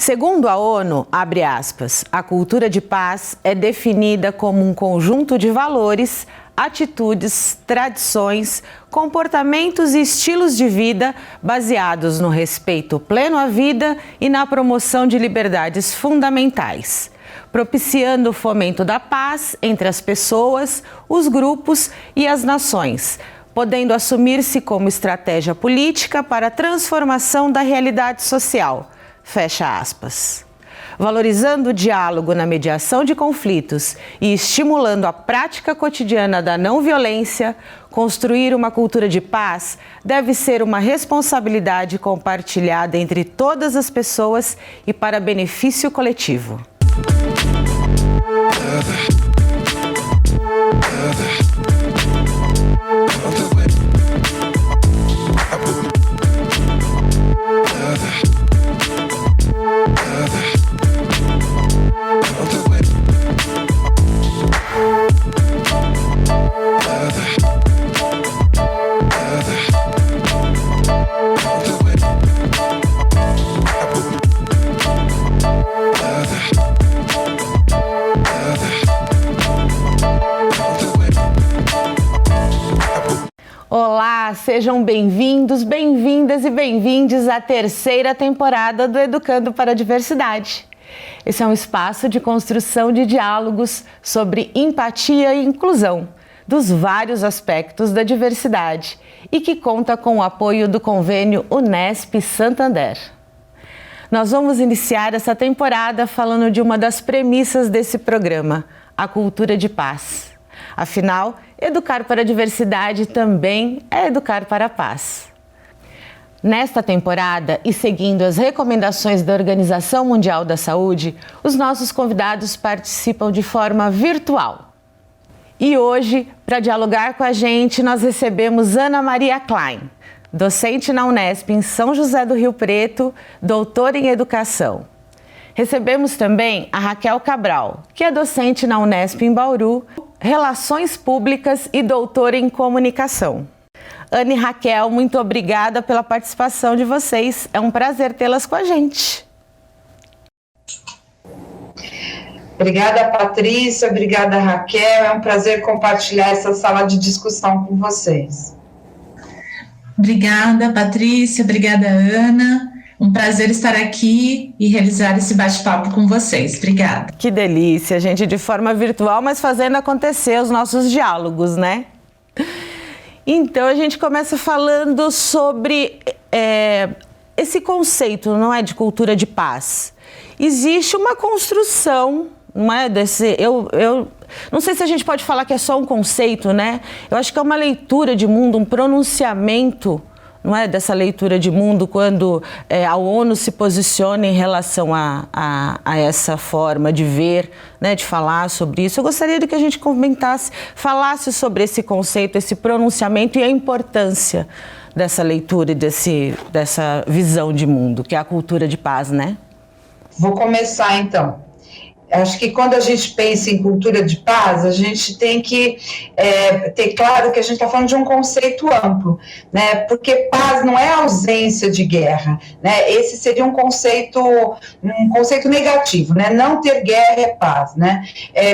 Segundo a ONU, abre aspas, a cultura de paz é definida como um conjunto de valores, atitudes, tradições, comportamentos e estilos de vida baseados no respeito pleno à vida e na promoção de liberdades fundamentais, propiciando o fomento da paz entre as pessoas, os grupos e as nações, podendo assumir-se como estratégia política para a transformação da realidade social. Fecha aspas. Valorizando o diálogo na mediação de conflitos e estimulando a prática cotidiana da não violência, construir uma cultura de paz deve ser uma responsabilidade compartilhada entre todas as pessoas e para benefício coletivo. Olá, sejam bem-vindos, bem-vindas e bem-vindes à terceira temporada do Educando para a Diversidade. Esse é um espaço de construção de diálogos sobre empatia e inclusão dos vários aspectos da diversidade e que conta com o apoio do convênio Unesp Santander. Nós vamos iniciar essa temporada falando de uma das premissas desse programa, a cultura de paz. Afinal, educar para a diversidade também é educar para a paz. Nesta temporada, e seguindo as recomendações da Organização Mundial da Saúde, os nossos convidados participam de forma virtual. E hoje, para dialogar com a gente, nós recebemos Ana Maria Klein, docente na Unesp em São José do Rio Preto, doutora em Educação. Recebemos também a Raquel Cabral, que é docente na Unesp em Bauru, Relações Públicas e doutora em Comunicação. Ana e Raquel, muito obrigada pela participação de vocês. É um prazer tê-las com a gente. Obrigada, Patrícia. Obrigada, Raquel. É um prazer compartilhar essa sala de discussão com vocês. Obrigada, Patrícia. Obrigada, Ana. Um prazer estar aqui e realizar esse bate-papo com vocês. Obrigada. Que delícia, gente, de forma virtual, mas fazendo acontecer os nossos diálogos, né? Então, a gente começa falando sobre esse conceito, não é, de cultura de paz. Existe uma construção, não é, desse... Eu não sei se a gente pode falar que é só um conceito, né? Eu acho que é uma leitura de mundo, um pronunciamento, não é, dessa leitura de mundo quando a ONU se posiciona em relação a essa forma de ver, né, de falar sobre isso. Eu gostaria de que a gente comentasse, falasse sobre esse conceito, esse pronunciamento e a importância dessa leitura e dessa visão de mundo, que é a cultura de paz, né? Vou começar, então. Acho que quando a gente pensa em cultura de paz, a gente tem que ter claro que a gente está falando de um conceito amplo, né? Porque paz não é ausência de guerra, né? Esse seria um conceito negativo, né? Não ter guerra é paz, né?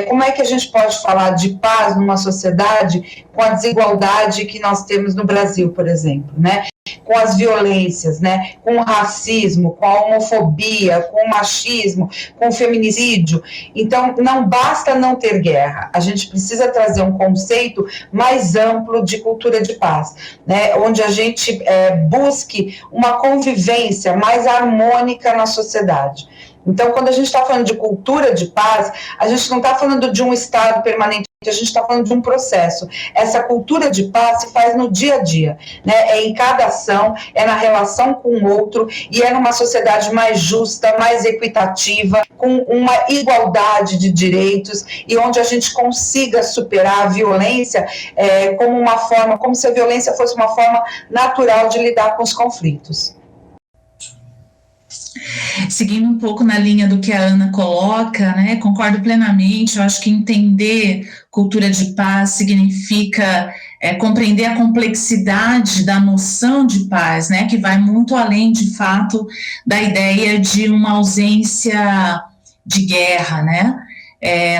Como é que a gente pode falar de paz numa sociedade com a desigualdade que nós temos no Brasil, por exemplo, né? Com as violências, né, com o racismo, com a homofobia, com o machismo, com o feminicídio. Então, não basta não ter guerra, a gente precisa trazer um conceito mais amplo de cultura de paz, né, onde a gente busque uma convivência mais harmônica na sociedade. Então, quando a gente está falando de cultura de paz, a gente não está falando de um estado permanente, a gente está falando de um processo. Essa cultura de paz se faz no dia a dia, né? É em cada ação, é na relação com o outro e é numa sociedade mais justa, mais equitativa, com uma igualdade de direitos e onde a gente consiga superar a violência como uma forma, como se a violência fosse uma forma natural de lidar com os conflitos. Seguindo um pouco na linha do que a Ana coloca, né, concordo plenamente. Eu acho que entender cultura de paz significa compreender a complexidade da noção de paz, né, que vai muito além, de fato, da ideia de uma ausência de guerra, né?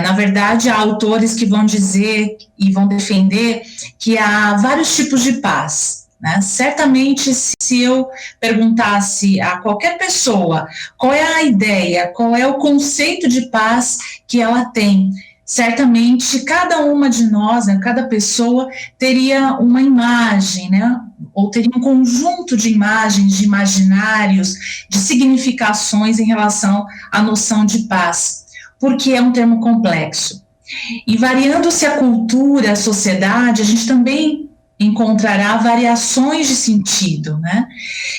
Na verdade, há autores que vão dizer e vão defender que há vários tipos de paz, né? Certamente, se eu perguntasse a qualquer pessoa qual é a ideia, qual é o conceito de paz que ela tem, certamente cada uma de nós, né, cada pessoa teria uma imagem, né, ou teria um conjunto de imagens, de imaginários, de significações em relação à noção de paz, porque é um termo complexo. E variando-se a cultura, a sociedade, a gente também encontrará variações de sentido, né?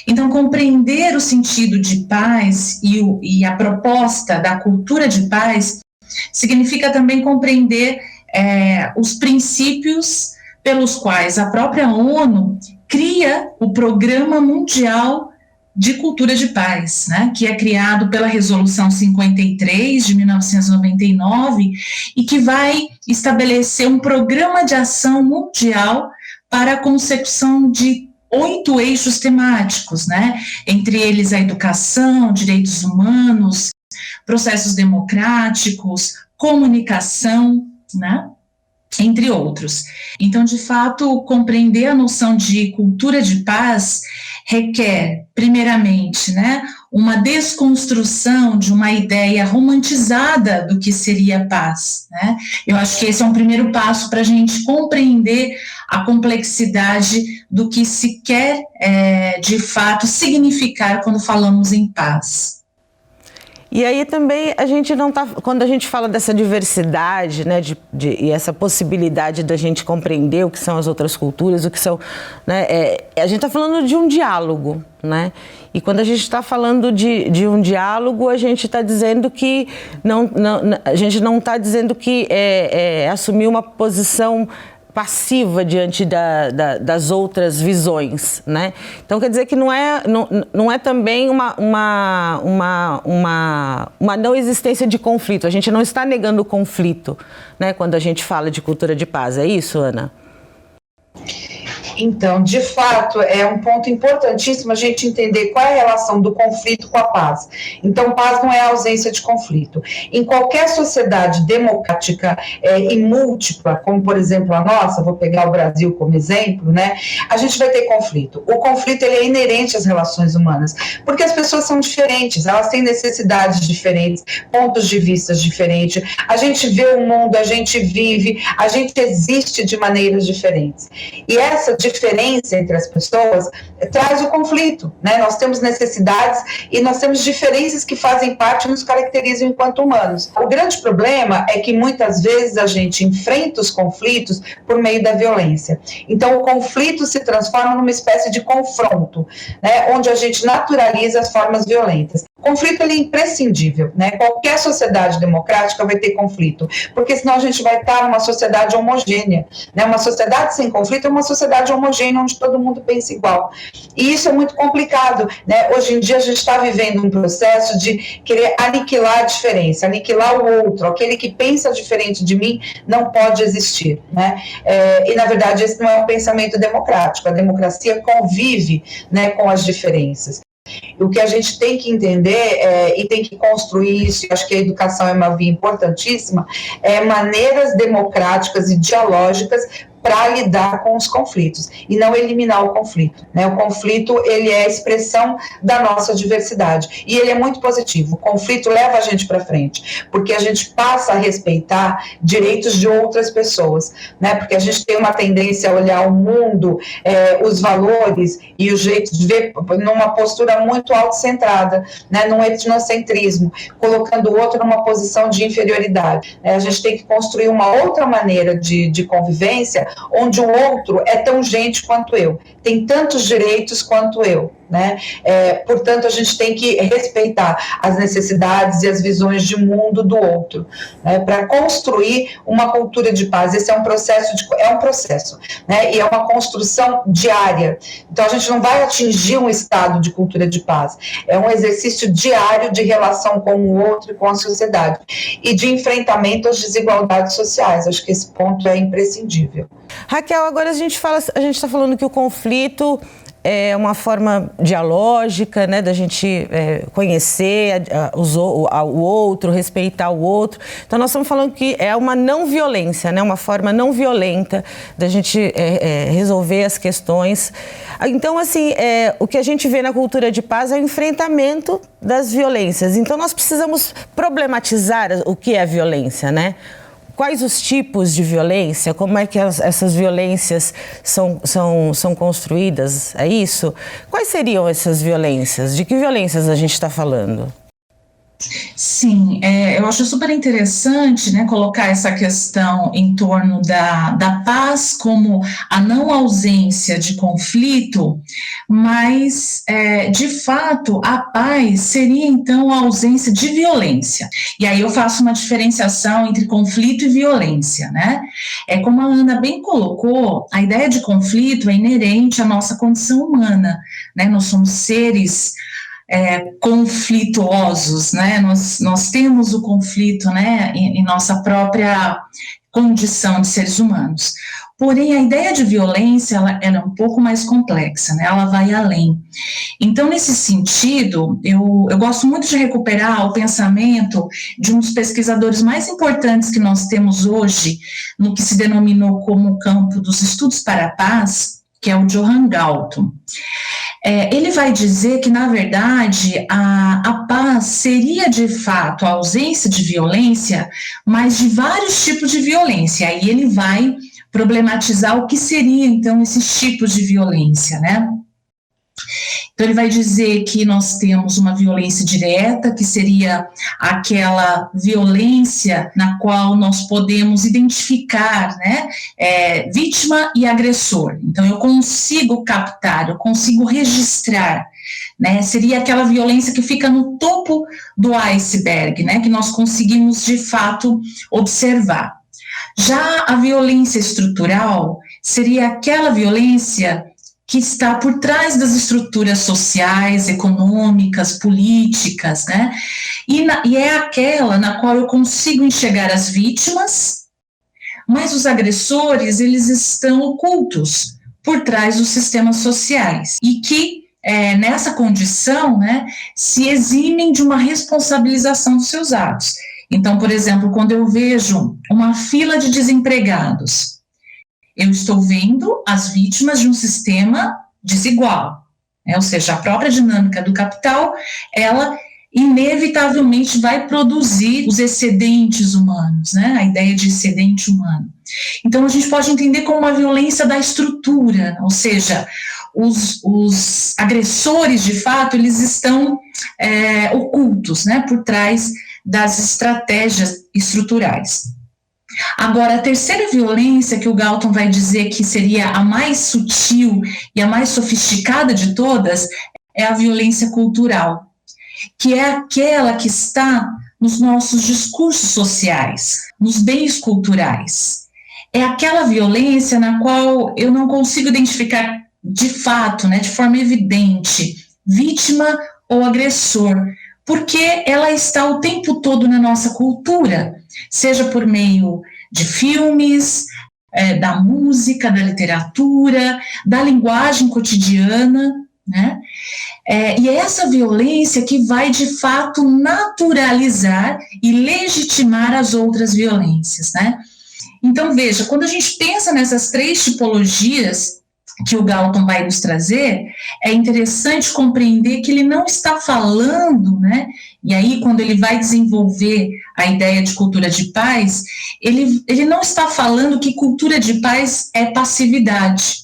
Então, compreender o sentido de paz e a proposta da cultura de paz significa também compreender os princípios pelos quais a própria ONU cria o Programa Mundial de Cultura de Paz, né, que é criado pela Resolução 53 de 1999 e que vai estabelecer um programa de ação mundial para a consecução de 8 eixos temáticos, né, entre eles a educação, direitos humanos, processos democráticos, comunicação, né, entre outros. Então, de fato, compreender a noção de cultura de paz requer, primeiramente, né, uma desconstrução de uma ideia romantizada do que seria paz, né? Eu acho que esse é um primeiro passo para a gente compreender a complexidade do que se quer, de fato, significar quando falamos em paz. E aí também a gente não tá, quando a gente fala dessa diversidade, né, e essa possibilidade da gente compreender o que são as outras culturas, o que são, né, a gente está falando de um diálogo, né? E quando a gente está falando de um diálogo, a gente está dizendo que a gente não está dizendo que assumir uma posição passiva diante das outras visões, né? Então quer dizer que não é também uma não existência de conflito. A gente não está negando o conflito, né? Quando a gente fala de cultura de paz, é isso, Ana? Então, de fato, é um ponto importantíssimo a gente entender qual é a relação do conflito com a paz. Então, paz não é a ausência de conflito. Em qualquer sociedade democrática e múltipla, como, por exemplo, a nossa, vou pegar o Brasil como exemplo, né, a gente vai ter conflito. O conflito ele é inerente às relações humanas, porque as pessoas são diferentes, elas têm necessidades diferentes, pontos de vista diferentes, a gente vê o mundo, a gente vive, a gente existe de maneiras diferentes. E essa diferença entre as pessoas traz o conflito, né? Nós temos necessidades e nós temos diferenças que fazem parte e nos caracterizam enquanto humanos. O grande problema é que muitas vezes a gente enfrenta os conflitos por meio da violência. Então o conflito se transforma numa espécie de confronto, né? Onde a gente naturaliza as formas violentas. O conflito ele é imprescindível, né? Qualquer sociedade democrática vai ter conflito, porque senão a gente vai estar numa sociedade homogênea, né? Uma sociedade sem conflito é uma sociedade homogênea, onde todo mundo pensa igual. E isso é muito complicado, né? Hoje em dia a gente está vivendo um processo de querer aniquilar a diferença, aniquilar o outro, aquele que pensa diferente de mim não pode existir, né? E na verdade esse não é um pensamento democrático, a democracia convive, né, com as diferenças. O que a gente tem que entender e tem que construir isso, e acho que a educação é uma via importantíssima, maneiras democráticas e dialógicas para lidar com os conflitos e não eliminar o conflito, né? O conflito ele é a expressão da nossa diversidade e ele é muito positivo. O conflito leva a gente para frente, porque a gente passa a respeitar direitos de outras pessoas, né? Porque a gente tem uma tendência a olhar o mundo, os valores e o jeito de ver numa postura muito autocentrada, né? Num etnocentrismo, colocando o outro numa posição de inferioridade, né? A gente tem que construir uma outra maneira de convivência onde o outro é tão gente quanto eu, tem tantos direitos quanto eu, né? Portanto, a gente tem que respeitar as necessidades e as visões de mundo do outro, né? Para construir uma cultura de paz. Esse é um processo, né? E é uma construção diária. Então, a gente não vai atingir um estado de cultura de paz. É um exercício diário de relação com o outro e com a sociedade e de enfrentamento às desigualdades sociais. Acho que esse ponto é imprescindível. Raquel, agora a gente está falando que o conflito é uma forma dialógica, né, da gente conhecer o outro, respeitar o outro. Então, nós estamos falando que é uma não violência, né, uma forma não violenta da gente resolver as questões. Então, assim, o que a gente vê na cultura de paz é o enfrentamento das violências. Então, nós precisamos problematizar o que é violência, né? Quais os tipos de violência, como é que essas violências são construídas, é isso? Quais seriam essas violências? De que violências a gente está falando? Sim, eu acho super interessante, né, colocar essa questão em torno da paz como a não ausência de conflito, mas, de fato, a paz seria, então, a ausência de violência. E aí eu faço uma diferenciação entre conflito e violência, né? Como a Ana bem colocou, a ideia de conflito é inerente à nossa condição humana, né? Nós somos seres conflituosos, né? Nós temos o conflito, né, em nossa própria condição de seres humanos. Porém, a ideia de violência, ela é um pouco mais complexa, né? Ela vai além. Então, nesse sentido, eu gosto muito de recuperar o pensamento de um dos pesquisadores mais importantes que nós temos hoje, no que se denominou como o campo dos estudos para a paz, que é o Johann Galtung. Ele vai dizer que, na verdade, a paz seria, de fato, a ausência de violência, mas de vários tipos de violência. Aí ele vai problematizar o que seria, então, esses tipos de violência, né? Então, ele vai dizer que nós temos uma violência direta, que seria aquela violência na qual nós podemos identificar, né, vítima e agressor. Então, eu consigo captar, eu consigo registrar, né, seria aquela violência que fica no topo do iceberg, né, que nós conseguimos, de fato, observar. Já a violência estrutural seria aquela violência que está por trás das estruturas sociais, econômicas, políticas, né? E é aquela na qual eu consigo enxergar as vítimas, mas os agressores, eles estão ocultos por trás dos sistemas sociais, e que, nessa condição, né, se eximem de uma responsabilização dos seus atos. Então, por exemplo, quando eu vejo uma fila de desempregados, eu estou vendo as vítimas de um sistema desigual, né? Ou seja, a própria dinâmica do capital, ela inevitavelmente vai produzir os excedentes humanos, né? A ideia de excedente humano. Então, a gente pode entender como uma violência da estrutura, ou seja, os agressores, de fato, eles estão ocultos, né, por trás das estratégias estruturais. Agora, a terceira violência que o Galtung vai dizer que seria a mais sutil e a mais sofisticada de todas é a violência cultural, que é aquela que está nos nossos discursos sociais, nos bens culturais. É aquela violência na qual eu não consigo identificar de fato, né, de forma evidente, vítima ou agressor, porque ela está o tempo todo na nossa cultura, seja por meio de filmes, da música, da literatura, da linguagem cotidiana, né? E é essa violência que vai, de fato, naturalizar e legitimar as outras violências, né? Então, veja, quando a gente pensa nessas três tipologias que o Galtung vai nos trazer, é interessante compreender que ele não está falando, né, e aí quando ele vai desenvolver a ideia de cultura de paz, ele não está falando que cultura de paz é passividade,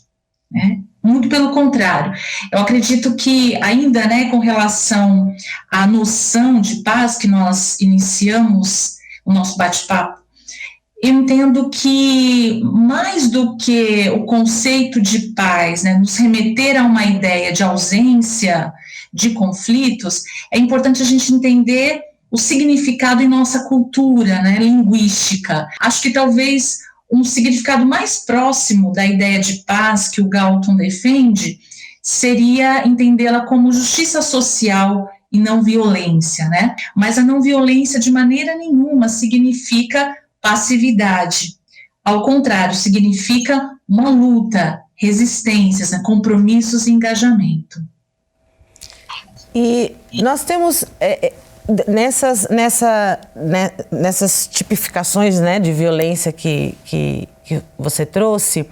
né, muito pelo contrário. Eu acredito que ainda, né, com relação à noção de paz que nós iniciamos o nosso bate-papo, eu entendo que, mais do que o conceito de paz, né, nos remeter a uma ideia de ausência de conflitos, é importante a gente entender o significado em nossa cultura, né, linguística. Acho que talvez um significado mais próximo da ideia de paz que o Galton defende seria entendê-la como justiça social e não violência, né? Mas a não violência de maneira nenhuma significa passividade. Ao contrário, significa uma luta, resistências, né, compromissos e engajamento. E nós temos nessas tipificações, né, de violência que você trouxe,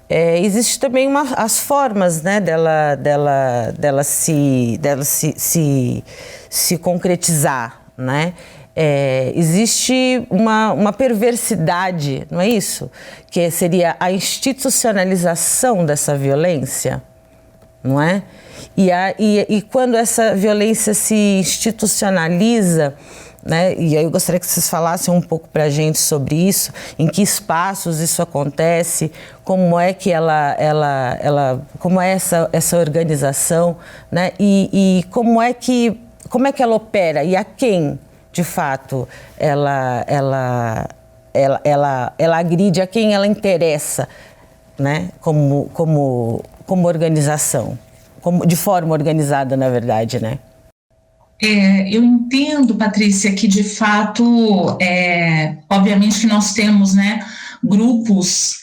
existe também as formas, né, dela se concretizar, né? Existe uma perversidade, não é isso? Que seria a institucionalização dessa violência, não é? E quando essa violência se institucionaliza, né, e aí eu gostaria que vocês falassem um pouco para a gente sobre isso, em que espaços isso acontece, como é que como é essa organização, né, e como é que ela opera e a quem, de fato, ela agride, a quem ela interessa, né, como organização, de forma organizada, na verdade, né? Eu entendo, Patrícia, que de fato, obviamente que nós temos, né, grupos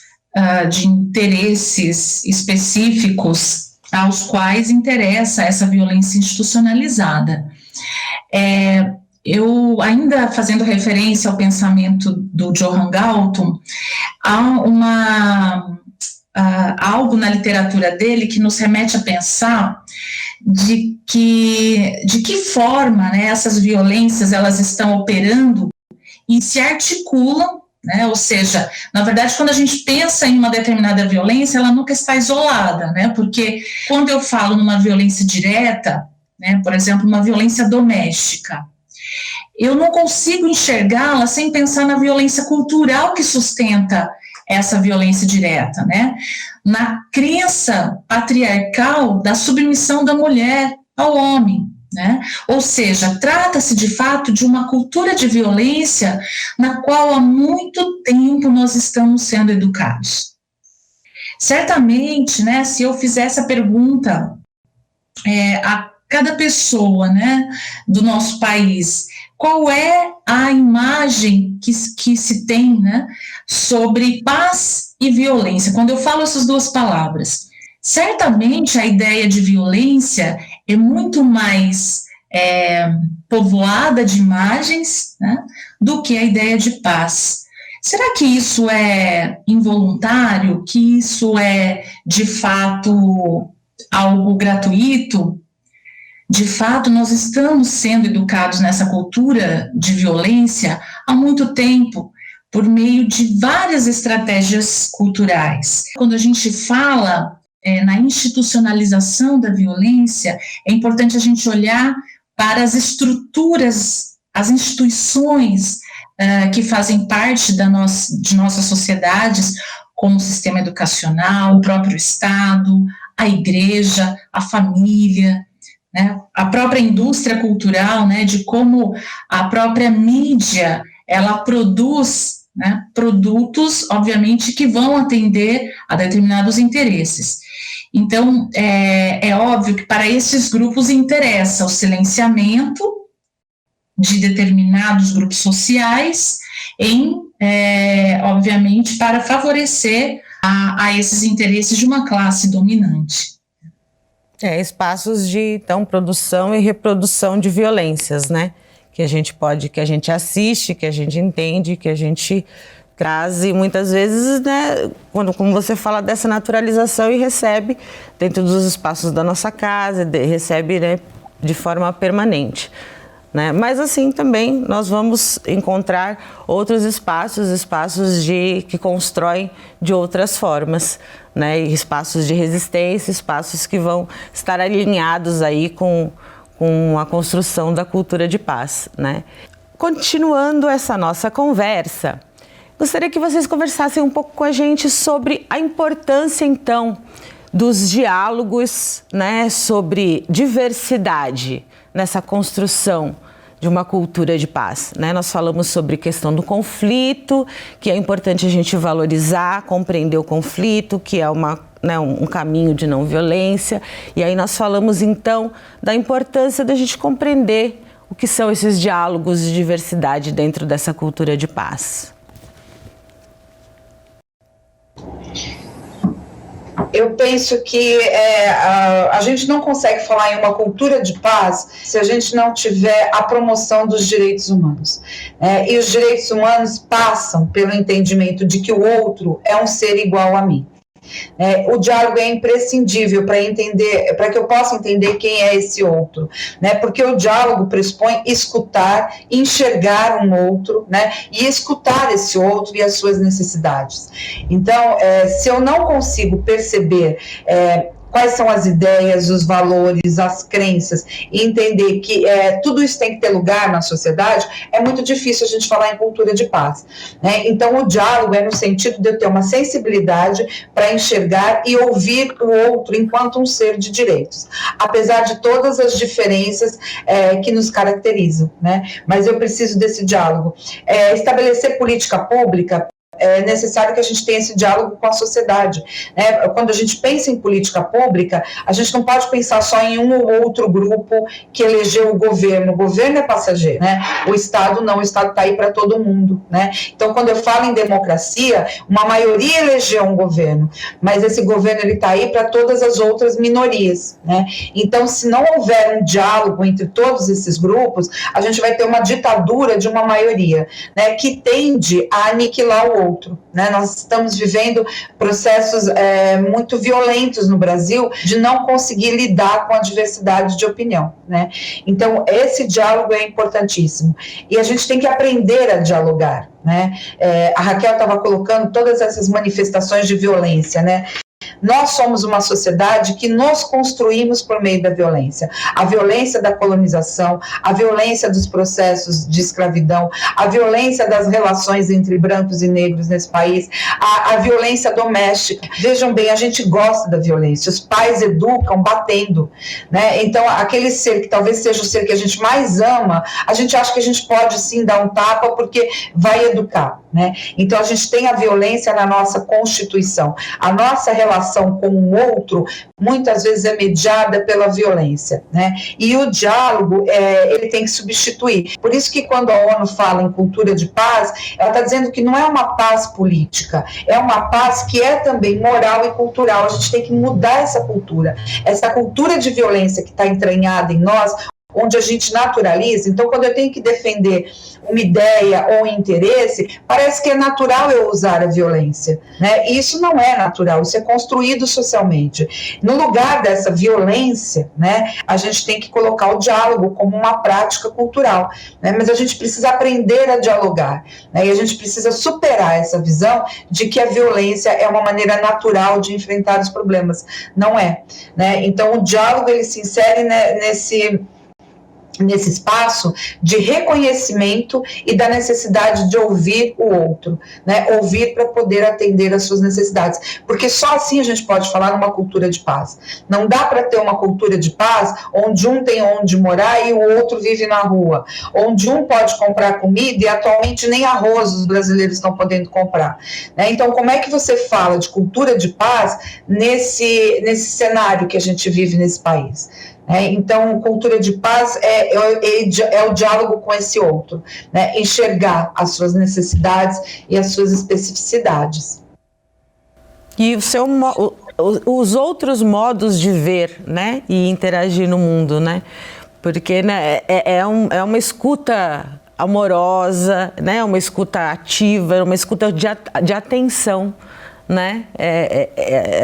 de interesses específicos aos quais interessa essa violência institucionalizada. Eu, ainda fazendo referência ao pensamento do Johann Galton, há algo na literatura dele que nos remete a pensar de que forma, né, essas violências elas estão operando e se articulam, né, ou seja, na verdade, quando a gente pensa em uma determinada violência, ela nunca está isolada, né, porque quando eu falo numa violência direta, né, por exemplo, uma violência doméstica, eu não consigo enxergá-la sem pensar na violência cultural que sustenta essa violência direta, né? Na crença patriarcal da submissão da mulher ao homem, né? Ou seja, trata-se de fato de uma cultura de violência na qual há muito tempo nós estamos sendo educados. Certamente, né, se eu fizesse a pergunta a cada pessoa, né, do nosso país, qual é a imagem que se tem, né, sobre paz e violência? Quando eu falo essas duas palavras, certamente a ideia de violência é muito mais povoada de imagens, né, do que a ideia de paz. Será que isso é involuntário? Que isso é, de fato, algo gratuito? De fato, nós estamos sendo educados nessa cultura de violência há muito tempo, por meio de várias estratégias culturais. Quando a gente fala na institucionalização da violência, é importante a gente olhar para as estruturas, as instituições que fazem parte de nossas sociedades, como o sistema educacional, o próprio Estado, a igreja, a família, né, a própria indústria cultural, né, de como a própria mídia, ela produz, né, produtos, obviamente, que vão atender a determinados interesses. Então, é óbvio que para esses grupos interessa o silenciamento de determinados grupos sociais, obviamente, para favorecer a esses interesses de uma classe dominante. Espaços de, então, produção e reprodução de violências, né? Que a gente assiste, que a gente entende, que a gente traz e muitas vezes, né, como você fala dessa naturalização e recebe dentro dos espaços da nossa casa, recebe, né, de forma permanente. Né? Mas assim também nós vamos encontrar outros espaços que constroem de outras formas, né? Espaços de resistência, espaços que vão estar alinhados aí com a construção da cultura de paz, né? Continuando essa nossa conversa, Gostaria que vocês conversassem um pouco com a gente sobre a importância, então, dos diálogos, né, sobre diversidade nessa construção de uma cultura de paz, né? Nós falamos sobre a questão do conflito, que é importante a gente valorizar, compreender o conflito, que é um caminho de não violência. E aí nós falamos, então, da importância da gente compreender o que são esses diálogos de diversidade dentro dessa cultura de paz. Eu penso que a gente não consegue falar em uma cultura de paz se a gente não tiver a promoção dos direitos humanos. E os direitos humanos passam pelo entendimento de que o outro é um ser igual a mim. O diálogo é imprescindível para que eu possa entender quem é esse outro, né? Porque o diálogo pressupõe escutar, enxergar um outro, né? E escutar esse outro e as suas necessidades. Então, se eu não consigo perceber quais são as ideias, os valores, as crenças, e entender que tudo isso tem que ter lugar na sociedade, é muito difícil a gente falar em cultura de paz, né? Então, o diálogo é no sentido de eu ter uma sensibilidade para enxergar e ouvir o outro enquanto um ser de direitos, apesar de todas as diferenças que nos caracterizam, né? Mas eu preciso desse diálogo. Estabelecer política pública, é necessário que a gente tenha esse diálogo com a sociedade, né? Quando a gente pensa em política pública, a gente não pode pensar só em um ou outro grupo que elegeu o governo é passageiro, né? O Estado não, o Estado está aí para todo mundo, né? Então, quando eu falo em democracia, uma maioria elegeu um governo, mas esse governo está aí para todas as outras minorias, né? Então, se não houver um diálogo entre todos esses grupos, a gente vai ter uma ditadura de uma maioria, né? Que tende a aniquilar o outro, né? Nós estamos vivendo processos muito violentos no Brasil de não conseguir lidar com a diversidade de opinião, né? Então, esse diálogo é importantíssimo e a gente tem que aprender a dialogar, né? A Raquel estava colocando todas essas manifestações de violência, né? Nós somos uma sociedade que nos construímos por meio da violência. A violência da colonização, a violência dos processos de escravidão, a violência das relações entre brancos e negros nesse país, a violência doméstica. Vejam bem, a gente gosta da violência, os pais educam batendo, né? Então, aquele ser que talvez seja o ser que a gente mais ama, a gente acha que a gente pode sim dar um tapa porque vai educar, né? Então, a gente tem a violência na nossa Constituição. A nossa relação com o outro, muitas vezes é mediada pela violência, né? E o diálogo, ele tem que substituir. Por isso que quando a ONU fala em cultura de paz, ela está dizendo que não é uma paz política, é uma paz que é também moral e cultural. A gente tem que mudar essa cultura de violência que está entranhada em nós, onde a gente naturaliza. Então, quando eu tenho que defender uma ideia ou um interesse, parece que é natural eu usar a violência, né? E isso não é natural, isso é construído socialmente. No lugar dessa violência, né, a gente tem que colocar o diálogo como uma prática cultural, né? Mas a gente precisa aprender a dialogar, né? E a gente precisa superar essa visão de que a violência é uma maneira natural de enfrentar os problemas. Não é, né? Então, o diálogo, ele se insere, né, nesse espaço de reconhecimento e da necessidade de ouvir o outro, né? Ouvir para poder atender às suas necessidades, porque só assim a gente pode falar numa cultura de paz. Não dá para ter uma cultura de paz onde um tem onde morar e o outro vive na rua, onde um pode comprar comida e atualmente nem arroz os brasileiros estão podendo comprar, né? Então, como é que você fala de cultura de paz nesse cenário que a gente vive nesse país? Então, cultura de paz é o diálogo com esse outro, né? Enxergar as suas necessidades e as suas especificidades. E os outros modos de ver, né? E interagir no mundo, né? Porque, né, é uma escuta amorosa, né? Uma escuta ativa, uma escuta de atenção, né?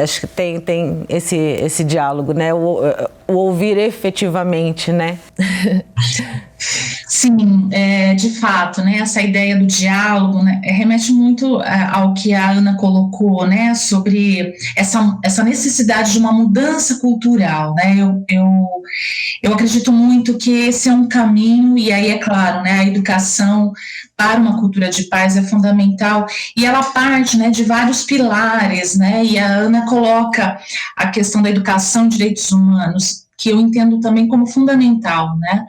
Acho que tem esse diálogo, né? O ouvir efetivamente, né? Sim, de fato, né, essa ideia do diálogo, né, remete muito ao que a Ana colocou, né, sobre essa necessidade de uma mudança cultural, né, eu acredito muito que esse é um caminho, e aí é claro, né, a educação para uma cultura de paz é fundamental, e ela parte, né, de vários pilares, né, e a Ana coloca a questão da educação de direitos humanos, que eu entendo também como fundamental, né.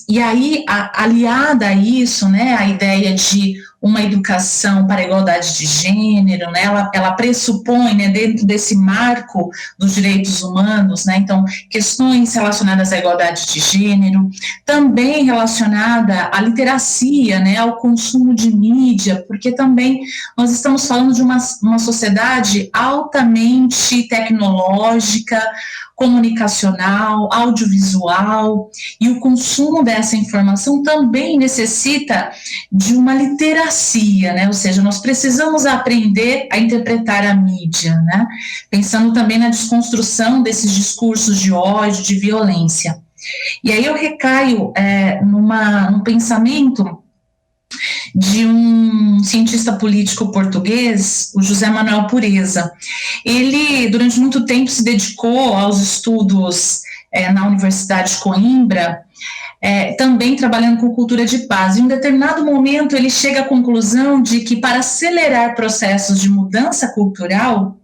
E aí, aliada a isso, né, a ideia de uma educação para a igualdade de gênero, né, ela pressupõe, né, dentro desse marco dos direitos humanos, né, então, questões relacionadas à igualdade de gênero, também relacionada à literacia, né, ao consumo de mídia, porque também nós estamos falando de uma sociedade altamente tecnológica, comunicacional, audiovisual, e o consumo dessa informação também necessita de uma literacia, né? Ou seja, nós precisamos aprender a interpretar a mídia, né? Pensando também na desconstrução desses discursos de ódio, de violência. E aí eu recaio num pensamento de um cientista político português, o José Manuel Pureza. Ele, durante muito tempo, se dedicou aos estudos na Universidade de Coimbra, também trabalhando com cultura de paz. Em um determinado momento, ele chega à conclusão de que, para acelerar processos de mudança cultural,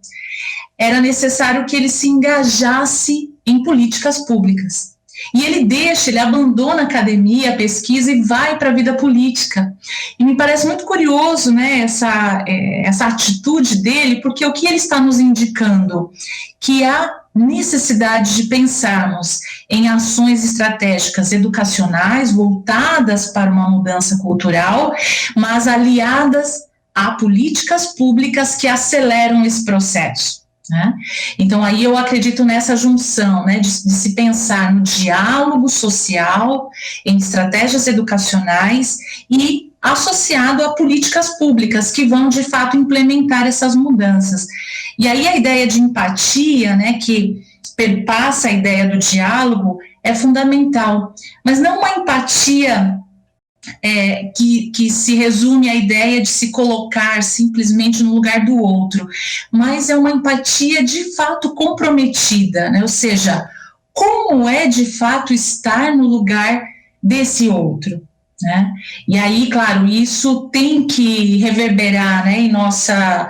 era necessário que ele se engajasse em políticas públicas. E ele abandona a academia, a pesquisa e vai para a vida política. E me parece muito curioso, né, essa atitude dele, porque o que ele está nos indicando? Que há necessidade de pensarmos em ações estratégicas educacionais voltadas para uma mudança cultural, mas aliadas a políticas públicas que aceleram esse processo. Né? Então, aí eu acredito nessa junção, né, de se pensar no diálogo social, em estratégias educacionais e associado a políticas públicas que vão, de fato, implementar essas mudanças. E aí a ideia de empatia, né, que perpassa a ideia do diálogo, é fundamental, mas não uma empatia que se resume à ideia de se colocar simplesmente no lugar do outro, mas é uma empatia de fato comprometida, né? Ou seja, como é de fato estar no lugar desse outro, né? E aí, claro, isso tem que reverberar, né, em nossa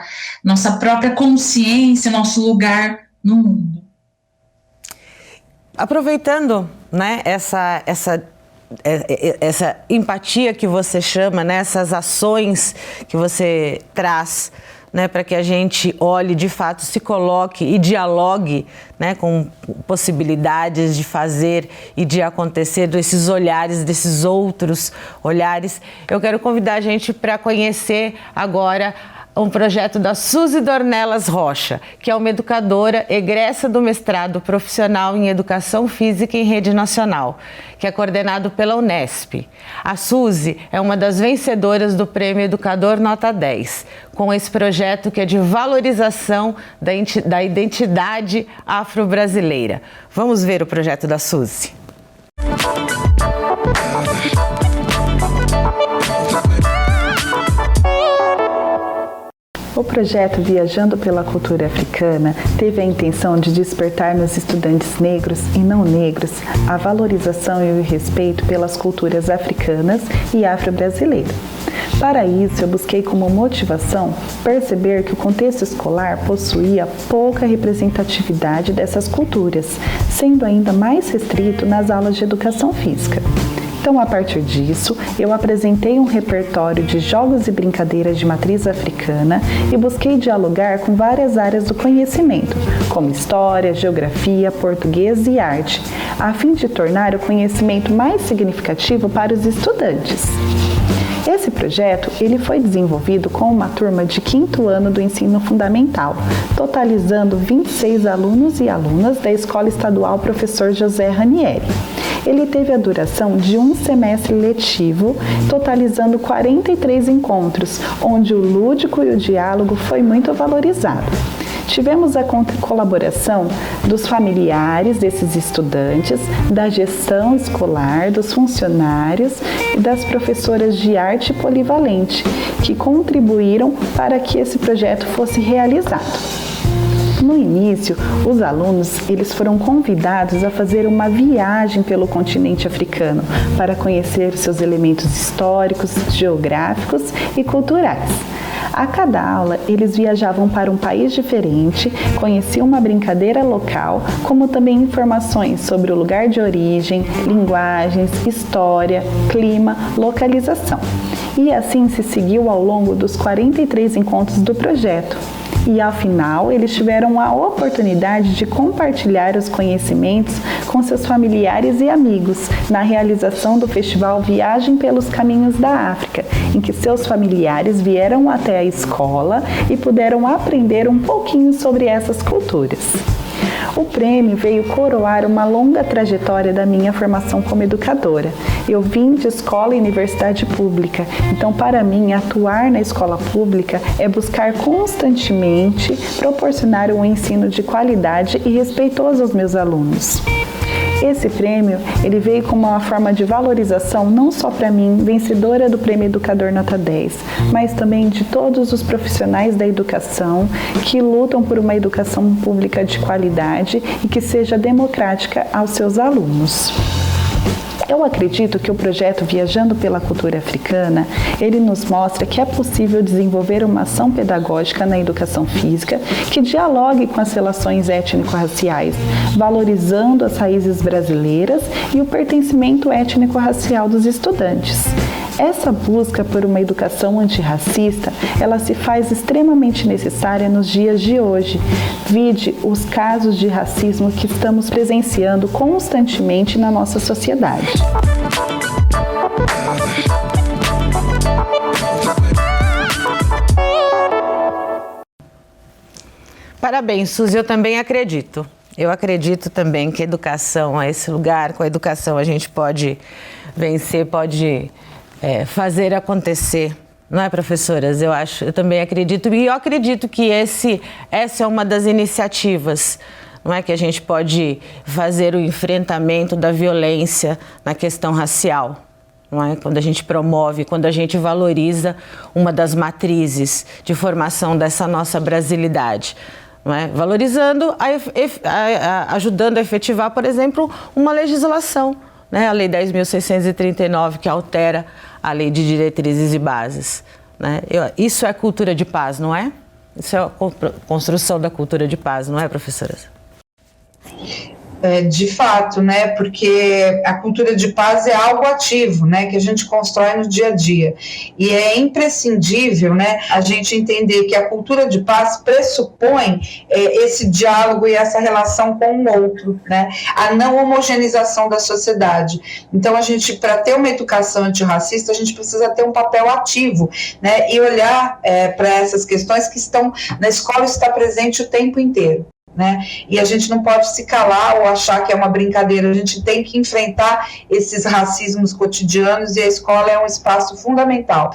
própria consciência, nosso lugar no mundo. Aproveitando, né, essa empatia que você chama, né, essas ações que você traz, né, para que a gente olhe, de fato, se coloque e dialogue, né, com possibilidades de fazer e de acontecer, desses olhares, desses outros olhares. Eu quero convidar a gente para conhecer agora um projeto da Suzy Dornelas Rocha, que é uma educadora egressa do mestrado profissional em Educação Física em Rede Nacional, que é coordenado pela Unesp. A Suzy é uma das vencedoras do Prêmio Educador Nota 10, com esse projeto que é de valorização da identidade afro-brasileira. Vamos ver o projeto da Suzy. O projeto Viajando pela Cultura Africana teve a intenção de despertar nos estudantes negros e não negros a valorização e o respeito pelas culturas africanas e afro-brasileiras. Para isso, eu busquei como motivação perceber que o contexto escolar possuía pouca representatividade dessas culturas, sendo ainda mais restrito nas aulas de educação física. Então, a partir disso, eu apresentei um repertório de jogos e brincadeiras de matriz africana e busquei dialogar com várias áreas do conhecimento, como história, geografia, português e arte, a fim de tornar o conhecimento mais significativo para os estudantes. Esse projeto ele foi desenvolvido com uma turma de 5º ano do ensino fundamental, totalizando 26 alunos e alunas da Escola Estadual Professor José Ranieri. Ele teve a duração de um semestre letivo, totalizando 43 encontros, onde o lúdico e o diálogo foi muito valorizado. Tivemos a colaboração dos familiares desses estudantes, da gestão escolar, dos funcionários e das professoras de arte polivalente, que contribuíram para que esse projeto fosse realizado. No início, os alunos eles foram convidados a fazer uma viagem pelo continente africano para conhecer seus elementos históricos, geográficos e culturais. A cada aula, eles viajavam para um país diferente, conheciam uma brincadeira local, como também informações sobre o lugar de origem, linguagens, história, clima, localização. E assim se seguiu ao longo dos 43 encontros do projeto. E ao final, eles tiveram a oportunidade de compartilhar os conhecimentos com seus familiares e amigos na realização do festival Viagem pelos Caminhos da África, em que seus familiares vieram até a escola e puderam aprender um pouquinho sobre essas culturas. O prêmio veio coroar uma longa trajetória da minha formação como educadora. Eu vim de escola e universidade pública, então para mim atuar na escola pública é buscar constantemente proporcionar um ensino de qualidade e respeitoso aos meus alunos. Esse prêmio, ele veio como uma forma de valorização não só para mim, vencedora do Prêmio Educador Nota 10, mas também de todos os profissionais da educação que lutam por uma educação pública de qualidade e que seja democrática aos seus alunos. Eu acredito que o projeto Viajando pela Cultura Africana, ele nos mostra que é possível desenvolver uma ação pedagógica na educação física que dialogue com as relações étnico-raciais, valorizando as raízes brasileiras e o pertencimento étnico-racial dos estudantes. Essa busca por uma educação antirracista, ela se faz extremamente necessária nos dias de hoje. Vide os casos de racismo que estamos presenciando constantemente na nossa sociedade. Parabéns, Suzy, eu também acredito. Eu acredito também que a educação é esse lugar, com a educação a gente pode vencer, pode fazer acontecer, não é, professoras? Eu também acredito, e eu acredito que essa é uma das iniciativas, não é, que a gente pode fazer o enfrentamento da violência na questão racial, não é? Quando a gente promove, quando a gente valoriza uma das matrizes de formação dessa nossa brasilidade. Não é? Valorizando, ajudando a efetivar, por exemplo, uma legislação, né? A Lei 10.639, que altera a Lei de Diretrizes e Bases. Né? Isso é cultura de paz, não é? Isso é a construção da cultura de paz, não é, professoras? De fato, né, porque a cultura de paz é algo ativo, né, que a gente constrói no dia a dia, e é imprescindível, né, a gente entender que a cultura de paz pressupõe esse diálogo e essa relação com o outro, né, a não homogeneização da sociedade. Então a gente, para ter uma educação antirracista, a gente precisa ter um papel ativo, né, e olhar para essas questões que estão na escola, está presente o tempo inteiro. Né? E a gente não pode se calar ou achar que é uma brincadeira, a gente tem que enfrentar esses racismos cotidianos, e a escola é um espaço fundamental.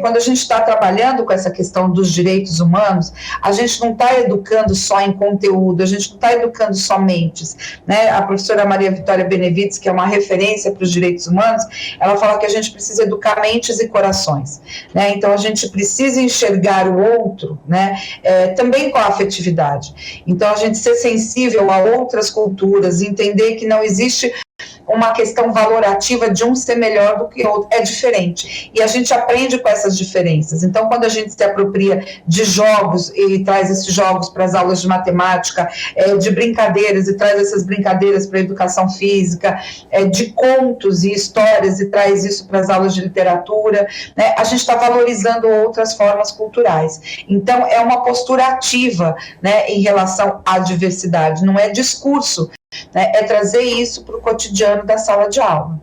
Quando a gente está trabalhando com essa questão dos direitos humanos, a gente não está educando só em conteúdo, a gente não está educando só mentes, né? A professora Maria Vitória Benevides, que é uma referência para os direitos humanos, ela fala que a gente precisa educar mentes e corações, né? Então a gente precisa enxergar o outro, né? Também com a afetividade. Então a gente ser sensível a outras culturas, entender que não existe uma questão valorativa de um ser melhor do que o outro, é diferente, e a gente aprende com essas diferenças. Então quando a gente se apropria de jogos e traz esses jogos para as aulas de matemática, de brincadeiras e traz essas brincadeiras para a educação física, de contos e histórias e traz isso para as aulas de literatura, né, a gente está valorizando outras formas culturais. Então é uma postura ativa, né, em relação à diversidade, não é discurso, né, é trazer isso para o cotidiano da sala de aula.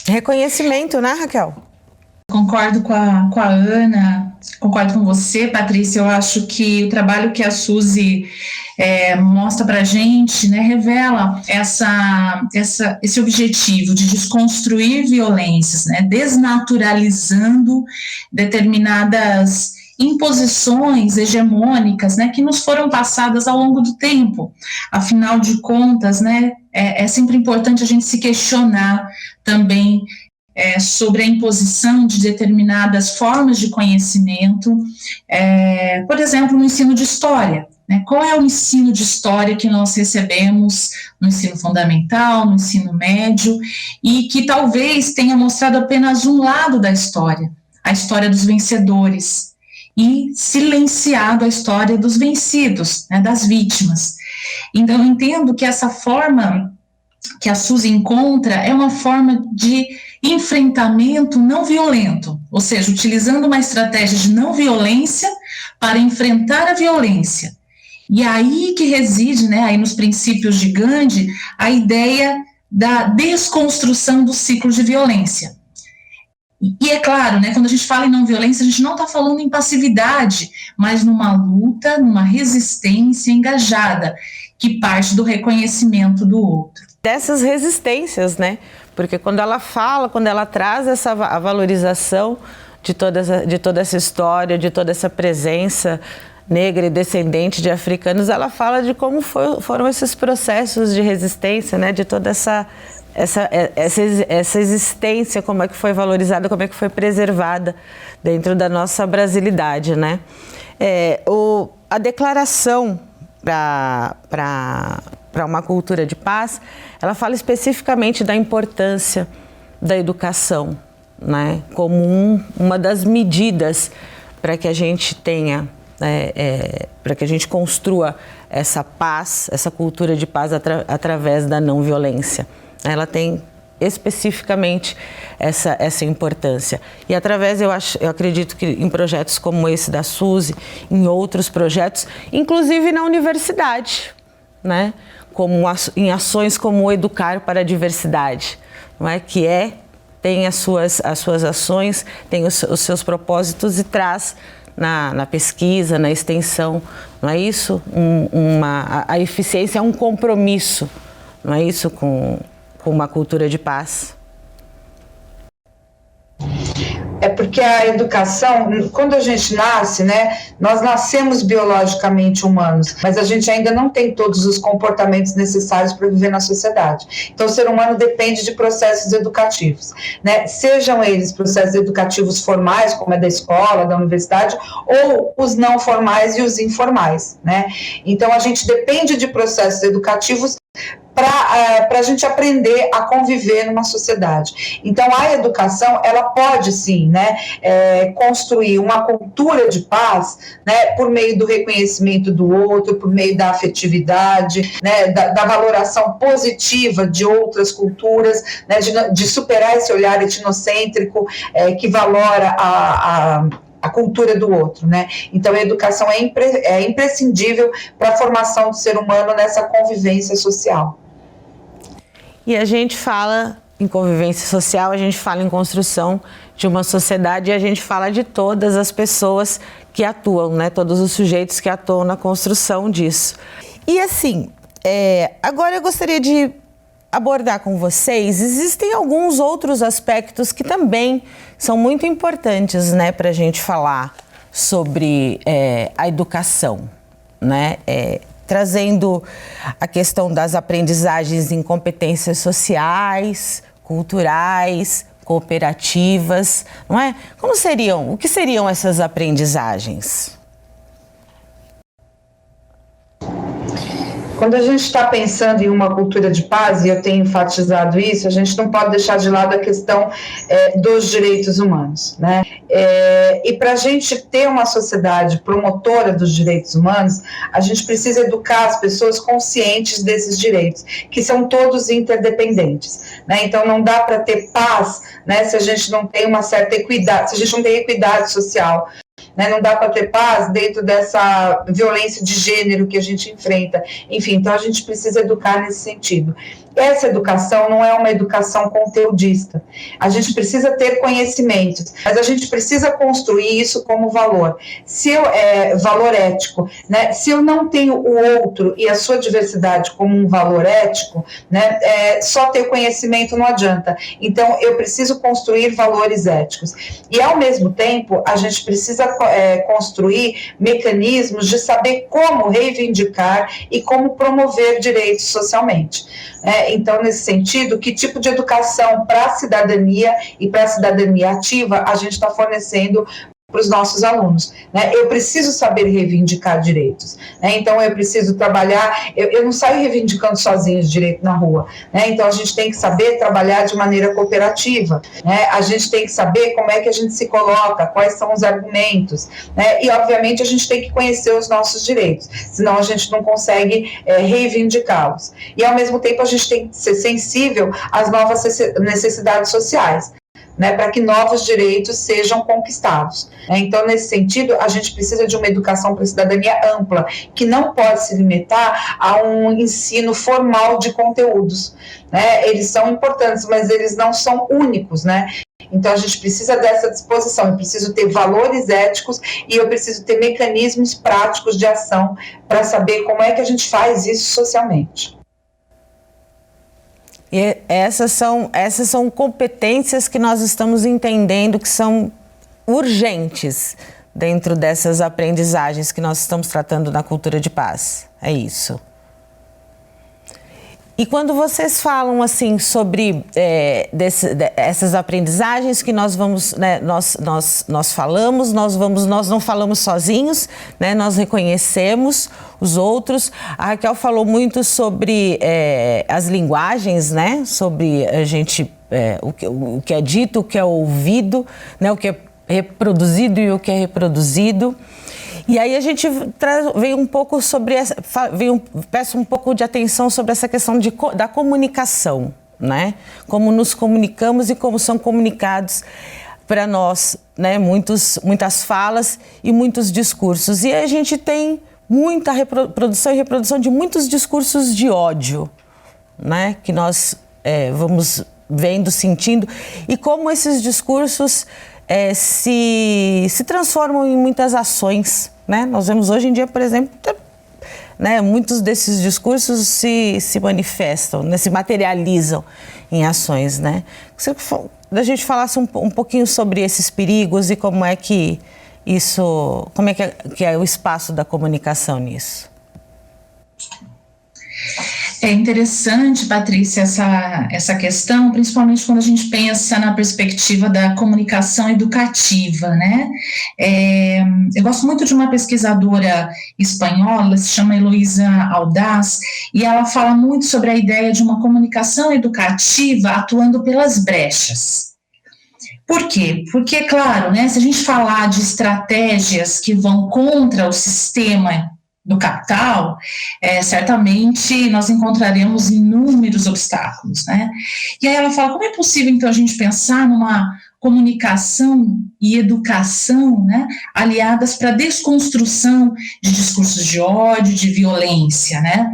Reconhecimento, né, Raquel? Concordo com a Ana, concordo com você, Patrícia. Eu acho que o trabalho que a Suzy mostra para a gente, né, revela esse objetivo de desconstruir violências, né, desnaturalizando determinadas imposições hegemônicas, né, que nos foram passadas ao longo do tempo. Afinal de contas, né, é sempre importante a gente se questionar também sobre a imposição de determinadas formas de conhecimento, por exemplo, no ensino de história. Né? Qual é o ensino de história que nós recebemos no ensino fundamental, no ensino médio, e que talvez tenha mostrado apenas um lado da história, a história dos vencedores, e silenciado a história dos vencidos, né, das vítimas. Então, eu entendo que essa forma que a Suzy encontra é uma forma de enfrentamento não violento, ou seja, utilizando uma estratégia de não violência para enfrentar a violência. E aí que reside, né, aí nos princípios de Gandhi, a ideia da desconstrução do ciclo de violência. E é claro, né, quando a gente fala em não violência, a gente não está falando em passividade, mas numa luta, numa resistência engajada, que parte do reconhecimento do outro. Dessas resistências, né? Porque quando ela fala, quando ela traz a valorização de toda essa história, de toda essa presença negra e descendente de africanos, ela fala de como foram esses processos de resistência, né? De toda essa existência, como é que foi valorizada, como é que foi preservada dentro da nossa brasilidade, né? A declaração para uma cultura de paz, ela fala especificamente da importância da educação, né, como uma das medidas para que a gente tenha, para que a gente construa essa paz, essa cultura de paz através da não violência. Ela tem especificamente essa importância. E através, eu acredito que em projetos como esse da Suzy, em outros projetos, inclusive na universidade, né? Em ações como o Educar para a Diversidade, não é? Que tem as suas ações, tem os seus propósitos e traz na pesquisa, na extensão, não é isso? A eficiência é um compromisso, não é isso? Com uma cultura de paz. É porque a educação, quando a gente nasce, né, nós nascemos biologicamente humanos, mas a gente ainda não tem todos os comportamentos necessários para viver na sociedade. Então, o ser humano depende de processos educativos, né, sejam eles processos educativos formais, como é da escola, da universidade, ou os não formais e os informais, né. Então, a gente depende de processos educativos para a gente aprender a conviver numa sociedade. Então, a educação, ela pode, sim, né, construir uma cultura de paz, né, por meio do reconhecimento do outro, por meio da afetividade, né, da valoração positiva de outras culturas, né, de superar esse olhar etnocêntrico que valora a cultura do outro, né? Então, a educação é imprescindível para a formação do ser humano nessa convivência social. E a gente fala em convivência social, a gente fala em construção de uma sociedade e a gente fala de todas as pessoas que atuam, né? Todos os sujeitos que atuam na construção disso. E assim, agora eu gostaria de abordar com vocês, existem alguns outros aspectos que também são muito importantes, né, para a gente falar sobre a educação, né, trazendo a questão das aprendizagens em competências sociais, culturais, cooperativas, não é? O que seriam essas aprendizagens? Quando a gente está pensando em uma cultura de paz, e eu tenho enfatizado isso, a gente não pode deixar de lado a questão dos direitos humanos, né? E para a gente ter uma sociedade promotora dos direitos humanos, a gente precisa educar as pessoas conscientes desses direitos, que são todos interdependentes, né? Então não dá para ter paz, né, se a gente não tem uma certa equidade, se a gente não tem equidade social. Né, não dá para ter paz dentro dessa violência de gênero que a gente enfrenta. Enfim, então a gente precisa educar nesse sentido. essa educação não é uma educação conteudista. A gente precisa ter conhecimentos, mas a gente precisa construir isso como valor. Valor ético, né? Se eu não tenho o outro e a sua diversidade como um valor ético, né, só ter conhecimento não adianta. Então, eu preciso construir valores éticos. E, ao mesmo tempo, a gente precisa construir mecanismos de saber como reivindicar e como promover direitos socialmente. Então, nesse sentido, que tipo de educação para a cidadania e para a cidadania ativa a gente está fornecendo para os nossos alunos, né? Eu preciso saber reivindicar direitos, né? Então eu preciso trabalhar, eu não saio reivindicando sozinho os direitos na rua, né? Então a gente tem que saber trabalhar de maneira cooperativa, né? A gente tem que saber como é que a gente se coloca, quais são os argumentos, né? E obviamente a gente tem que conhecer os nossos direitos, senão a gente não consegue reivindicá-los. E ao mesmo tempo a gente tem que ser sensível às novas necessidades sociais, né, para que novos direitos sejam conquistados. Então, nesse sentido, a gente precisa de uma educação para a cidadania ampla, que não pode se limitar a um ensino formal de conteúdos, né? Eles são importantes, mas eles não são únicos, né? Então, a gente precisa dessa disposição, eu preciso ter valores éticos e eu preciso ter mecanismos práticos de ação para saber como é que a gente faz isso socialmente. E essas são competências que nós estamos entendendo que são urgentes dentro dessas aprendizagens que nós estamos tratando na cultura de paz. É isso. E quando vocês falam assim sobre essas aprendizagens que nós vamos, né, nós falamos, nós não falamos sozinhos, né, nós reconhecemos os outros. A Raquel falou muito sobre as linguagens, né, sobre a gente, o que é dito, o que é ouvido, né, o que é reproduzido e o que é reproduzido. E aí a gente veio um pouco sobre peço um pouco de atenção sobre essa questão da comunicação, né? Como nos comunicamos e como são comunicados para nós, né? Muitas falas e muitos discursos. E a gente tem muita produção e reprodução de muitos discursos de ódio, né? Que nós vamos vendo, sentindo, e como esses discursos se transformam em muitas ações, né? Nós vemos hoje em dia, por exemplo, né, muitos desses discursos se manifestam, né, se materializam em ações, né? Se a gente falasse um pouquinho sobre esses perigos e como é que é o espaço da comunicação nisso. É interessante, Patrícia, essa questão, principalmente quando a gente pensa na perspectiva da comunicação educativa, né? Eu gosto muito de uma pesquisadora espanhola, se chama Heloísa Aldaz, e ela fala muito sobre a ideia de uma comunicação educativa atuando pelas brechas. Por quê? Porque, claro, né, se a gente falar de estratégias que vão contra o sistema do capital, certamente nós encontraremos inúmeros obstáculos, né? E aí ela fala, como é possível, então, a gente pensar numa comunicação e educação, né, aliadas para a desconstrução de discursos de ódio, de violência, né?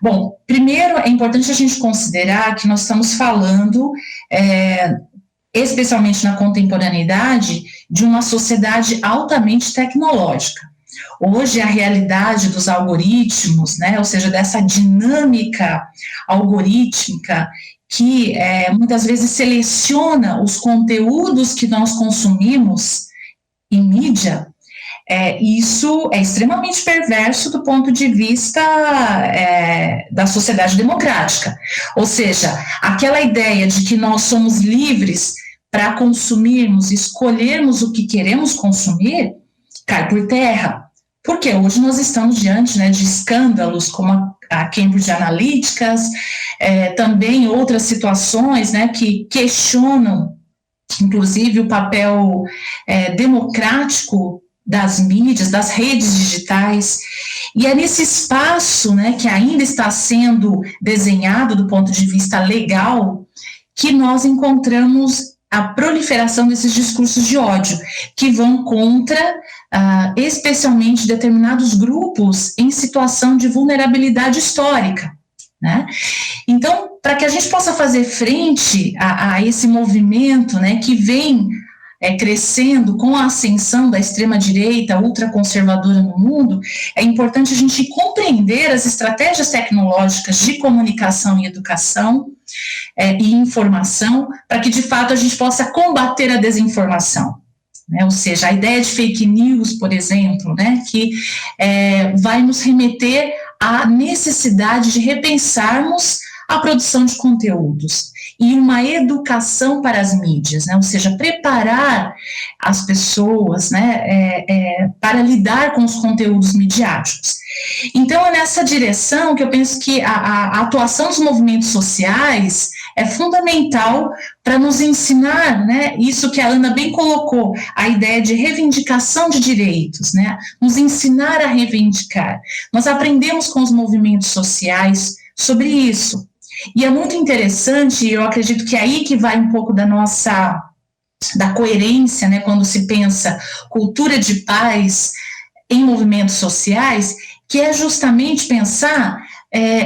Bom, primeiro é importante a gente considerar que nós estamos falando, especialmente na contemporaneidade, de uma sociedade altamente tecnológica. Hoje, a realidade dos algoritmos, né, ou seja, dessa dinâmica algorítmica que muitas vezes seleciona os conteúdos que nós consumimos em mídia, isso é extremamente perverso do ponto de vista da sociedade democrática. Ou seja, aquela ideia de que nós somos livres para consumirmos, escolhermos o que queremos consumir, cai por terra. Porque hoje nós estamos diante, né, de escândalos como a Cambridge Analytica, também outras situações, né, que questionam, inclusive, o papel democrático das mídias, das redes digitais. E é nesse espaço, né, que ainda está sendo desenhado do ponto de vista legal, que nós encontramos a proliferação desses discursos de ódio, que vão contra, especialmente, determinados grupos em situação de vulnerabilidade histórica, né? Então, para que a gente possa fazer frente a esse movimento, né, que vem crescendo com a ascensão da extrema-direita ultraconservadora no mundo, é importante a gente compreender as estratégias tecnológicas de comunicação e educação e informação, para que, de fato, a gente possa combater a desinformação. Né? Ou seja, a ideia de fake news, por exemplo, né, que vai nos remeter à necessidade de repensarmos a produção de conteúdos e uma educação para as mídias, né? Ou seja, preparar as pessoas, né, para lidar com os conteúdos midiáticos. Então, é nessa direção que eu penso que a atuação dos movimentos sociais é fundamental para nos ensinar, né, isso que a Ana bem colocou, a ideia de reivindicação de direitos, né, nos ensinar a reivindicar. Nós aprendemos com os movimentos sociais sobre isso. E é muito interessante, eu acredito que é aí que vai um pouco da coerência, né, quando se pensa cultura de paz em movimentos sociais, que é justamente pensar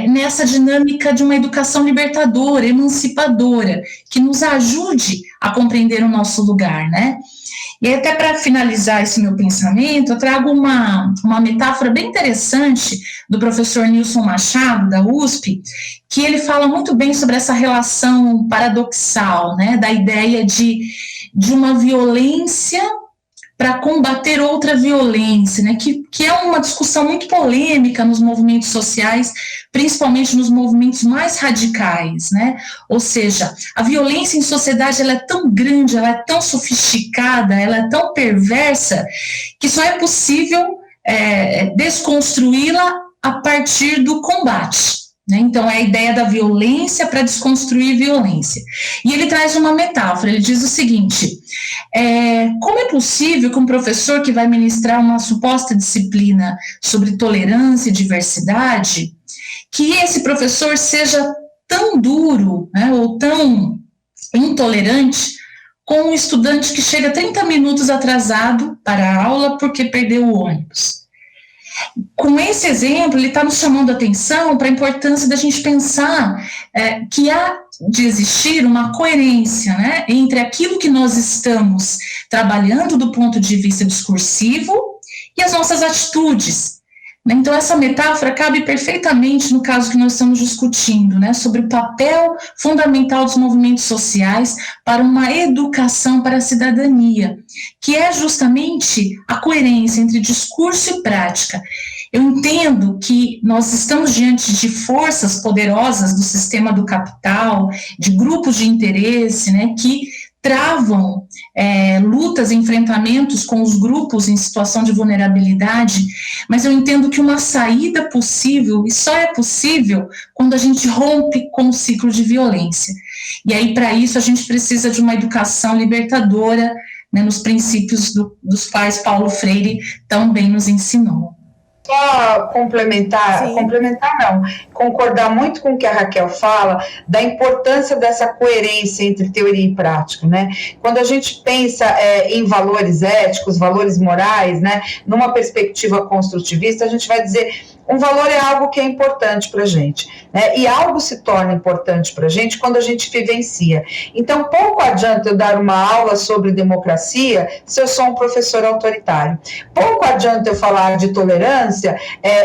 nessa dinâmica de uma educação libertadora, emancipadora, que nos ajude a compreender o nosso lugar, né? E até para finalizar esse meu pensamento, eu trago uma metáfora bem interessante do professor Nilson Machado, da USP, que ele fala muito bem sobre essa relação paradoxal, né, da ideia de uma violência para combater outra violência, né, que é uma discussão muito polêmica nos movimentos sociais, principalmente nos movimentos mais radicais, né, ou seja, a violência em sociedade ela é tão grande, ela é tão sofisticada, ela é tão perversa, que só é possível desconstruí-la a partir do combate. Então, é a ideia da violência para desconstruir violência. E ele traz uma metáfora, ele diz o seguinte, como é possível que um professor que vai ministrar uma suposta disciplina sobre tolerância e diversidade, que esse professor seja tão duro, né, ou tão intolerante com um estudante que chega 30 minutos atrasado para a aula porque perdeu o ônibus? Com esse exemplo, ele está nos chamando a atenção para a importância da gente pensar que há de existir uma coerência, né, entre aquilo que nós estamos trabalhando do ponto de vista discursivo e as nossas atitudes. Então, essa metáfora cabe perfeitamente no caso que nós estamos discutindo, né, sobre o papel fundamental dos movimentos sociais para uma educação para a cidadania, que é justamente a coerência entre discurso e prática. Eu entendo que nós estamos diante de forças poderosas do sistema do capital, de grupos de interesse, né, que travam lutas, enfrentamentos com os grupos em situação de vulnerabilidade, mas eu entendo que uma saída possível, e só é possível quando a gente rompe com o ciclo de violência. E aí, para isso, a gente precisa de uma educação libertadora, né, nos princípios dos quais Paulo Freire tão bem nos ensinou. Só complementar não, concordar muito com o que a Raquel fala, da importância dessa coerência entre teoria e prática, né? Quando a gente pensa em valores éticos, valores morais, né, numa perspectiva construtivista, a gente vai dizer, um valor é algo que é importante para a gente, né? E algo se torna importante para a gente quando a gente vivencia. Então, pouco adianta eu dar uma aula sobre democracia se eu sou um professor autoritário. Pouco adianta eu falar de tolerância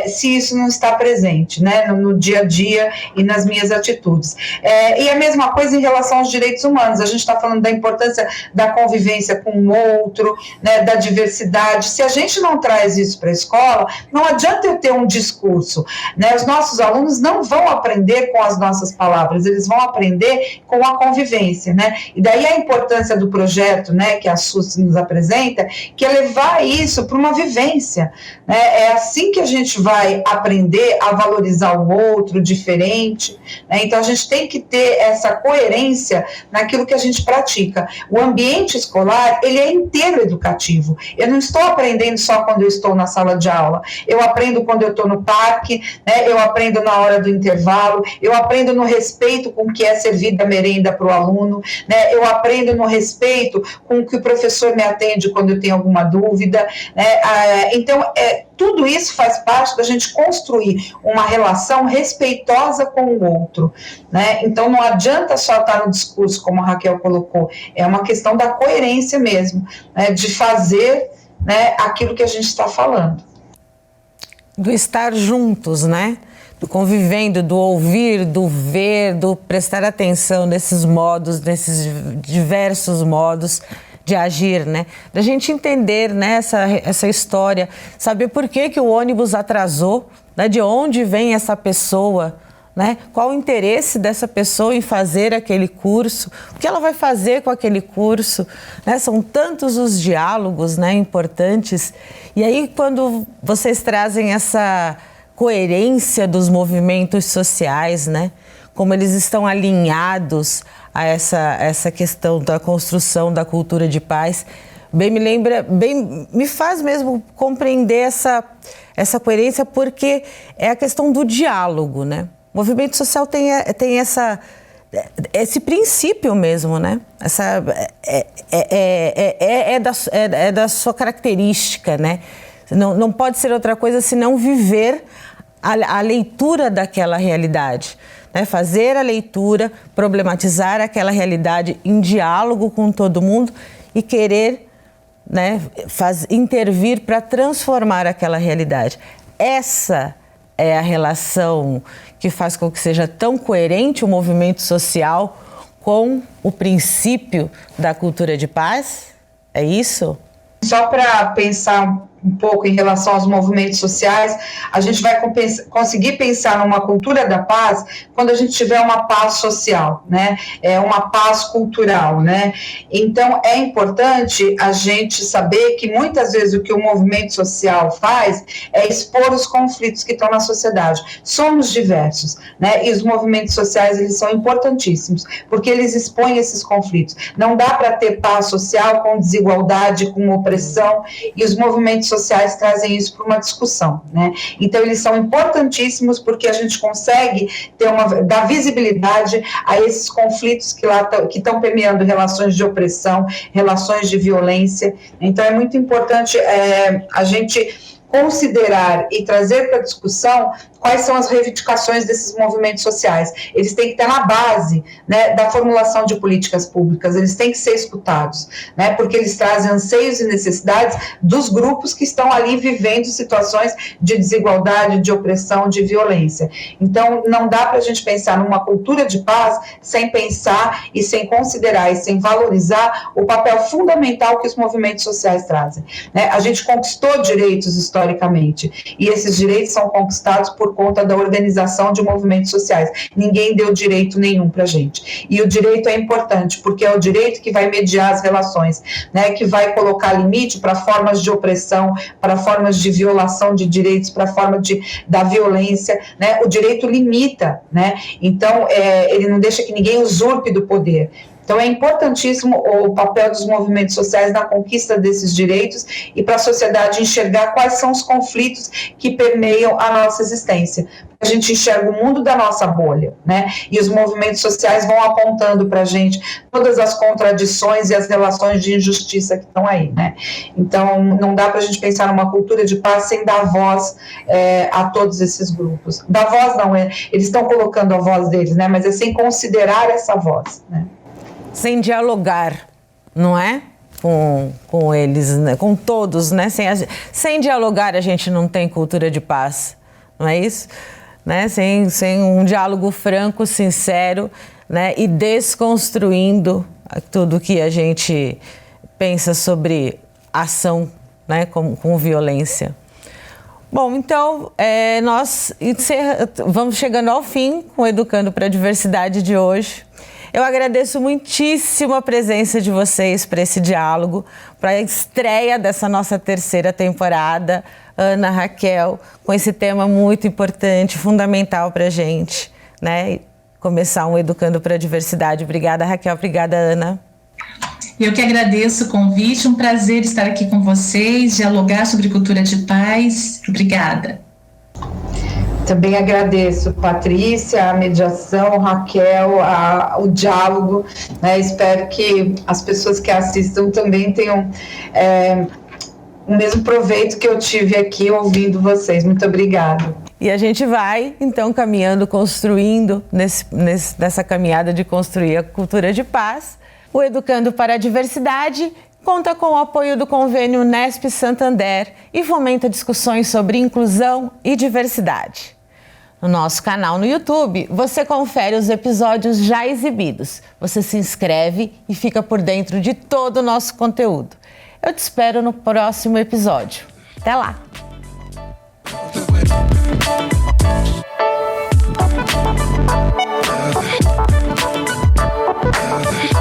se isso não está presente, né, no dia a dia e nas minhas atitudes. E a mesma coisa em relação aos direitos humanos. A gente está falando da importância da convivência com o outro, né, da diversidade. Se a gente não traz isso para a escola, não adianta eu ter um discurso, né? Os nossos alunos não vão aprender com as nossas palavras, eles vão aprender com a convivência, né? E daí a importância do projeto, né, que a SUS nos apresenta, que é levar isso para uma vivência, né? É assim que a gente vai aprender a valorizar o outro, diferente, né? Então a gente tem que ter essa coerência naquilo que a gente pratica. O ambiente escolar, ele é inteiro educativo. Eu não estou aprendendo só quando eu estou na sala de aula, eu aprendo quando eu estou no parque, né? Eu aprendo na hora do intervalo, eu aprendo no respeito com que é servida a merenda para o aluno, né? Eu aprendo no respeito com que o professor me atende quando eu tenho alguma dúvida, né? Então, tudo isso isso faz parte da gente construir uma relação respeitosa com o outro, né? Então não adianta só estar no discurso, como a Raquel colocou, é uma questão da coerência mesmo, né, de fazer, né, aquilo que a gente está falando. Do estar juntos, né? Do convivendo, do ouvir, do ver, do prestar atenção nesses modos, nesses diversos modos de agir, né? Da gente entender, né, essa história, saber por que o ônibus atrasou, né? De onde vem essa pessoa, né? Qual o interesse dessa pessoa em fazer aquele curso, o que ela vai fazer com aquele curso, né? São tantos os diálogos, né, importantes. E aí, quando vocês trazem essa coerência dos movimentos sociais, né? Como eles estão alinhados a essa questão da construção da cultura de paz, me faz mesmo compreender essa coerência, porque é a questão do diálogo, né? O movimento social tem esse princípio mesmo, né? É da sua característica, né? Não pode ser outra coisa senão viver a leitura daquela realidade, né? Fazer a leitura, problematizar aquela realidade em diálogo com todo mundo e querer, né, intervir para transformar aquela realidade. Essa é a relação que faz com que seja tão coerente o movimento social com o princípio da cultura de paz? É isso? Só para pensar um pouco em relação aos movimentos sociais, a gente vai conseguir pensar numa cultura da paz quando a gente tiver uma paz social, né? Uma paz cultural, né? Então, é importante a gente saber que muitas vezes o que o movimento social faz é expor os conflitos que estão na sociedade. Somos diversos, né? E os movimentos sociais, eles são importantíssimos, porque eles expõem esses conflitos. Não dá para ter paz social com desigualdade, com opressão, e os movimentos sociais trazem isso para uma discussão, né? Então eles são importantíssimos porque a gente consegue dar visibilidade a esses conflitos que estão permeando relações de opressão, relações de violência. Então é muito importante a gente considerar e trazer para a discussão quais são as reivindicações desses movimentos sociais. Eles têm que estar na base, né, da formulação de políticas públicas, eles têm que ser escutados, né, porque eles trazem anseios e necessidades dos grupos que estão ali vivendo situações de desigualdade, de opressão, de violência. Então, não dá para a gente pensar numa cultura de paz sem pensar e sem considerar e sem valorizar o papel fundamental que os movimentos sociais trazem, né? A gente conquistou direitos historicamente, e esses direitos são conquistados por conta da organização de movimentos sociais. Ninguém deu direito nenhum para a gente. E o direito é importante, porque é o direito que vai mediar as relações, né, que vai colocar limite para formas de opressão, para formas de violação de direitos, para a forma da violência, né? O direito limita, né? Então, ele não deixa que ninguém usurpe do poder. Então, é importantíssimo o papel dos movimentos sociais na conquista desses direitos e para a sociedade enxergar quais são os conflitos que permeiam a nossa existência. A gente enxerga o mundo da nossa bolha, né? E os movimentos sociais vão apontando para a gente todas as contradições e as relações de injustiça que estão aí, né? Então, não dá para a gente pensar numa cultura de paz sem dar voz a todos esses grupos. Dar voz não é, eles estão colocando a voz deles, né? Mas é sem considerar essa voz, né? Sem dialogar, não é? Com eles, né? Com todos, né? Sem dialogar a gente não tem cultura de paz, não é isso? Né? Sem um diálogo franco, sincero, né? E desconstruindo tudo que a gente pensa sobre ação, né? com violência. Bom, então, nós vamos chegando ao fim com o Educando para a Diversidade de hoje. Eu agradeço muitíssimo a presença de vocês para esse diálogo, para a estreia dessa nossa terceira temporada, Ana, Raquel, com esse tema muito importante, fundamental para a gente, né? Começar um Educando para a Diversidade. Obrigada, Raquel. Obrigada, Ana. Eu que agradeço o convite, um prazer estar aqui com vocês, dialogar sobre cultura de paz. Obrigada. Também agradeço, Patrícia, a mediação, Raquel, o diálogo, né? Espero que as pessoas que assistam também tenham o mesmo proveito que eu tive aqui ouvindo vocês. Muito obrigada. E a gente vai, então, caminhando, construindo, nessa caminhada de construir a cultura de paz. O Educando para a Diversidade conta com o apoio do convênio Unesp Santander e fomenta discussões sobre inclusão e diversidade. No nosso canal no YouTube, você confere os episódios já exibidos. Você se inscreve e fica por dentro de todo o nosso conteúdo. Eu te espero no próximo episódio. Até lá! Yeah.